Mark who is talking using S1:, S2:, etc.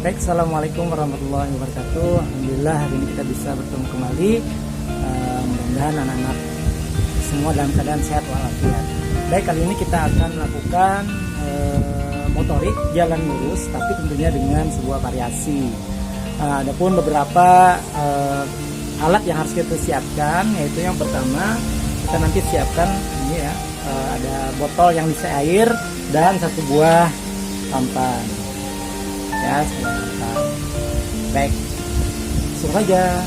S1: Baik, assalamualaikum warahmatullahi wabarakatuh. Alhamdulillah hari ini kita bisa bertemu kembali. Mudah-mudahan anak-anak semua dalam keadaan sehat walafiat. Baik, kali ini kita akan melakukan motorik jalan lurus, tapi tentunya dengan sebuah variasi. Adapun beberapa alat yang harus kita siapkan, yaitu yang pertama kita nanti siapkan ini ya, ada botol yang diisi air dan satu buah tampan. Ya, sebentar. Baik, langsung saja.